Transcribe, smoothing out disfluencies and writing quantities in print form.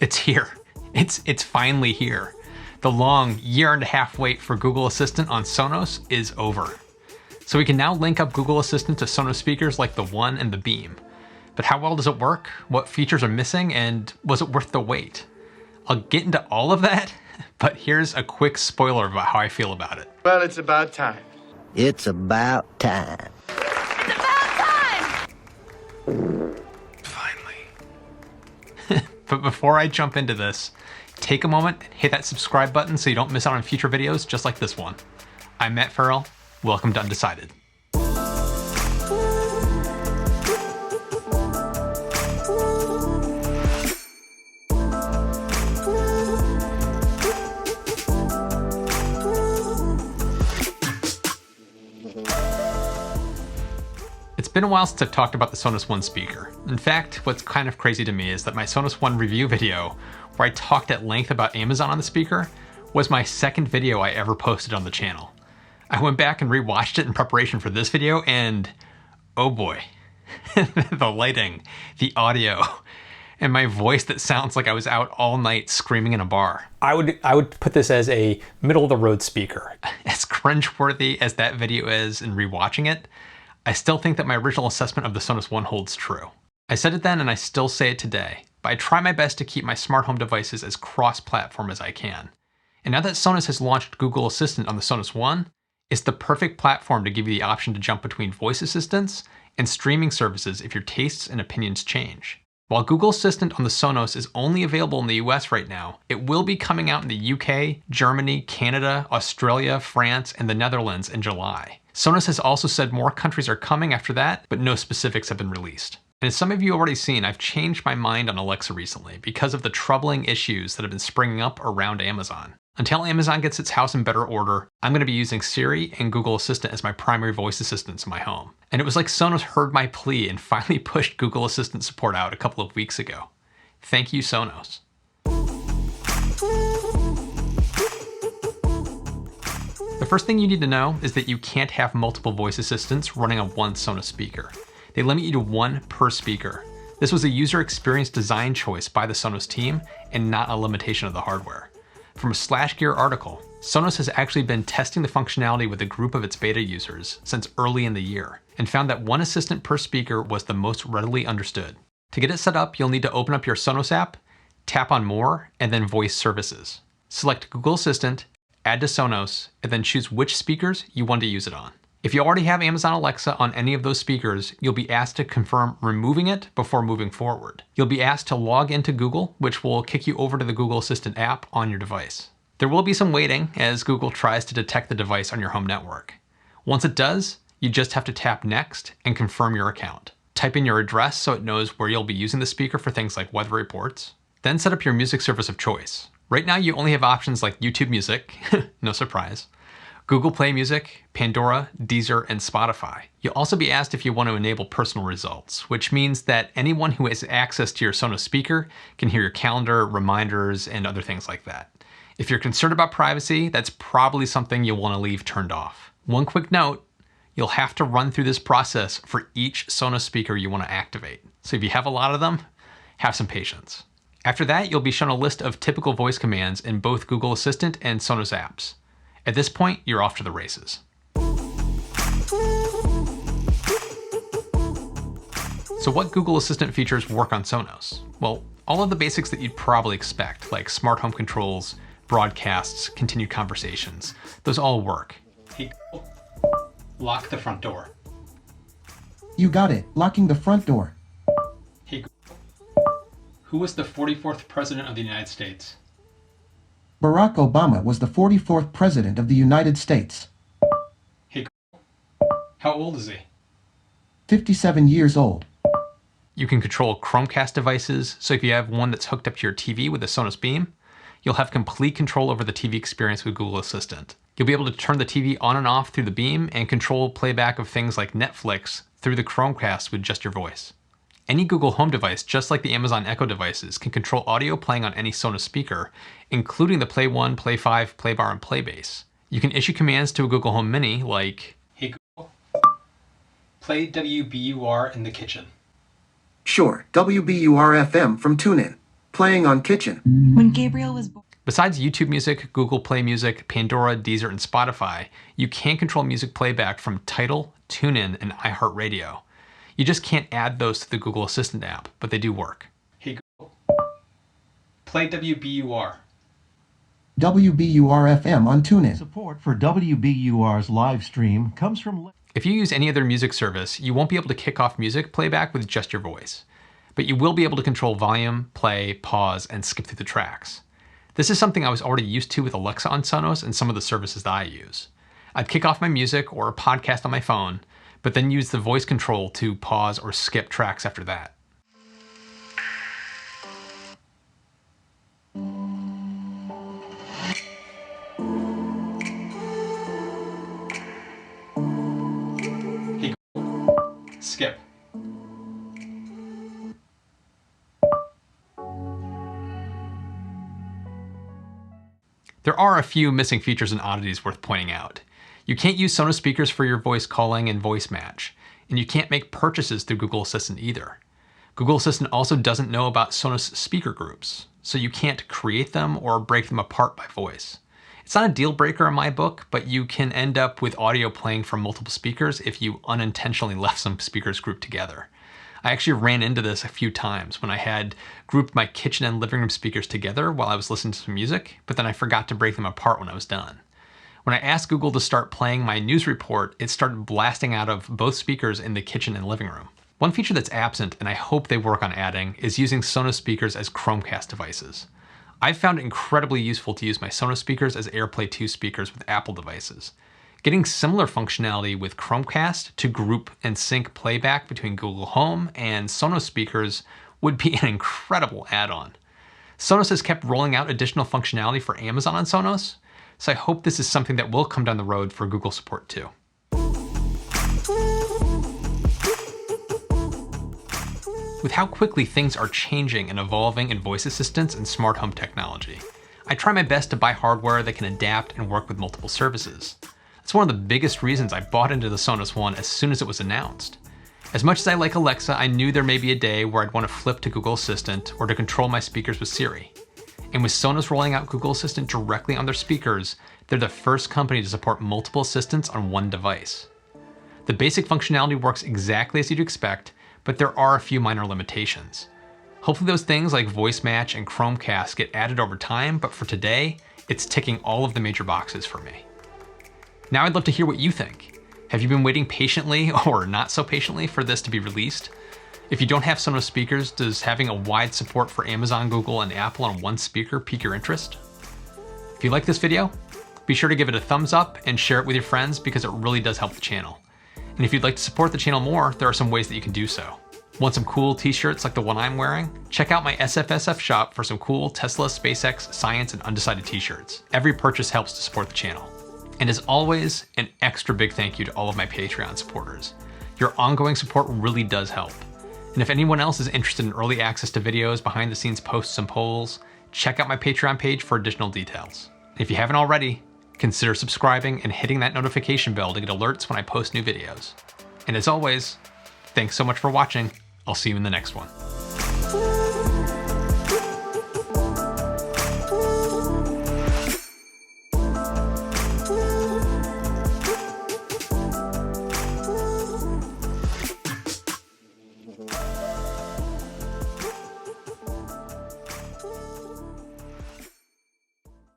It's here. It's finally here. The long year-and-a-half wait for Google Assistant on Sonos is over. So we can now link up Google Assistant to Sonos speakers like the One and the Beam. But how well does it work? What features are missing? And was it worth the wait? I'll get into all of that, but here's a quick spoiler about how I feel about it. Well, it's about time. It's about time. It's about time! Finally. But before I jump into this, take a moment and hit that subscribe button so you don't miss out on future videos just like this one. I'm Matt Ferrell. Welcome to Undecided. It's been a while since I've talked about the Sonos One speaker. In fact, what's kind of crazy to me is that my Sonos One review video, where I talked at length about Amazon on the speaker, was my second video I ever posted on the channel. I went back and rewatched it in preparation for this video, and oh boy, the lighting, the audio, and my voice that sounds like I was out all night screaming in a bar. I would put this as a middle-of-the-road speaker. As cringeworthy as that video is in rewatching it, I still think that my original assessment of the Sonos One holds true. I said it then and I still say it today, but I try my best to keep my smart home devices as cross-platform as I can. And now that Sonos has launched Google Assistant on the Sonos One, it's the perfect platform to give you the option to jump between voice assistants and streaming services if your tastes and opinions change. While Google Assistant on the Sonos is only available in the US right now, it will be coming out in the UK, Germany, Canada, Australia, France, and the Netherlands in July. Sonos has also said more countries are coming after that, but no specifics have been released. And as some of you already seen, I've changed my mind on Alexa recently because of the troubling issues that have been springing up around Amazon. Until Amazon gets its house in better order, I'm going to be using Siri and Google Assistant as my primary voice assistants in my home. And it was like Sonos heard my plea and finally pushed Google Assistant support out a couple of weeks ago. Thank you, Sonos. The first thing you need to know is that you can't have multiple voice assistants running on one Sonos speaker. They limit you to one per speaker. This was a user experience design choice by the Sonos team and not a limitation of the hardware. From a SlashGear article, Sonos has actually been testing the functionality with a group of its beta users since early in the year and found that one assistant per speaker was the most readily understood. To get it set up, you'll need to open up your Sonos app, tap on More, and then Voice Services. Select Google Assistant, add to Sonos, and then choose which speakers you want to use it on. If you already have Amazon Alexa on any of those speakers, you'll be asked to confirm removing it before moving forward. You'll be asked to log into Google, which will kick you over to the Google Assistant app on your device. There will be some waiting as Google tries to detect the device on your home network. Once it does, you just have to tap Next and confirm your account. Type in your address so it knows where you'll be using the speaker for things like weather reports. Then set up your music service of choice. Right now you only have options like YouTube Music, no surprise, Google Play Music, Pandora, Deezer, and Spotify. You'll also be asked if you want to enable personal results, which means that anyone who has access to your Sonos speaker can hear your calendar, reminders, and other things like that. If you're concerned about privacy, that's probably something you'll want to leave turned off. One quick note, you'll have to run through this process for each Sonos speaker you want to activate. So if you have a lot of them, have some patience. After that, you'll be shown a list of typical voice commands in both Google Assistant and Sonos apps. At this point, you're off to the races. So what Google Assistant features work on Sonos? Well, all of the basics that you'd probably expect, like smart home controls, broadcasts, continued conversations, those all work. Hey, lock the front door. You got it, locking the front door. Hey, who was the 44th President of the United States? Barack Obama was the 44th President of the United States. Hey, how old is he? 57 years old. You can control Chromecast devices, so if you have one that's hooked up to your TV with a Sonos Beam, you'll have complete control over the TV experience with Google Assistant. You'll be able to turn the TV on and off through the Beam and control playback of things like Netflix through the Chromecast with just your voice. Any Google Home device, just like the Amazon Echo devices, can control audio playing on any Sonos speaker, including the Play 1, Play 5, Play Bar, and Play Base. You can issue commands to a Google Home Mini like, "Hey Google, play WBUR in the kitchen." Sure, WBUR-FM from TuneIn. Playing on kitchen. When Gabriel was born. Besides YouTube Music, Google Play Music, Pandora, Deezer, and Spotify, you can control music playback from Tidal, TuneIn, and iHeartRadio. You just can't add those to the Google Assistant app, but they do work. Hey Google, play WBUR. WBUR-FM on TuneIn. Support for WBUR's live stream comes from... If you use any other music service, you won't be able to kick off music playback with just your voice. But you will be able to control volume, play, pause, and skip through the tracks. This is something I was already used to with Alexa on Sonos and some of the services that I use. I'd kick off my music or a podcast on my phone, but then use the voice control to pause or skip tracks after that. Hey Google, skip. There are a few missing features and oddities worth pointing out. You can't use Sonos speakers for your voice calling and voice match, and you can't make purchases through Google Assistant either. Google Assistant also doesn't know about Sonos speaker groups, so you can't create them or break them apart by voice. It's not a deal breaker in my book, but you can end up with audio playing from multiple speakers if you unintentionally left some speakers grouped together. I actually ran into this a few times when I had grouped my kitchen and living room speakers together while I was listening to some music, but then I forgot to break them apart when I was done. When I asked Google to start playing my news report, it started blasting out of both speakers in the kitchen and living room. One feature that's absent, and I hope they work on adding, is using Sonos speakers as Chromecast devices. I've found it incredibly useful to use my Sonos speakers as AirPlay 2 speakers with Apple devices. Getting similar functionality with Chromecast to group and sync playback between Google Home and Sonos speakers would be an incredible add-on. Sonos has kept rolling out additional functionality for Amazon on Sonos, so I hope this is something that will come down the road for Google support too. With how quickly things are changing and evolving in voice assistants and smart home technology, I try my best to buy hardware that can adapt and work with multiple services. That's one of the biggest reasons I bought into the Sonos One as soon as it was announced. As much as I like Alexa, I knew there may be a day where I'd want to flip to Google Assistant or to control my speakers with Siri. And with Sonos rolling out Google Assistant directly on their speakers, they're the first company to support multiple assistants on one device. The basic functionality works exactly as you'd expect, but there are a few minor limitations. Hopefully those things like voice match and Chromecast get added over time, but for today, it's ticking all of the major boxes for me. Now I'd love to hear what you think. Have you been waiting patiently or not so patiently for this to be released? If you don't have Sonos speakers, does having a wide support for Amazon, Google, and Apple on one speaker pique your interest? If you like this video, be sure to give it a thumbs up and share it with your friends because it really does help the channel. And if you'd like to support the channel more, there are some ways that you can do so. Want some cool t-shirts like the one I'm wearing? Check out my SFSF shop for some cool Tesla, SpaceX, Science, and Undecided t-shirts. Every purchase helps to support the channel. And as always, an extra big thank you to all of my Patreon supporters. Your ongoing support really does help. And if anyone else is interested in early access to videos, behind the scenes posts and polls, check out my Patreon page for additional details. And if you haven't already, consider subscribing and hitting that notification bell to get alerts when I post new videos. And as always, thanks so much for watching. I'll see you in the next one.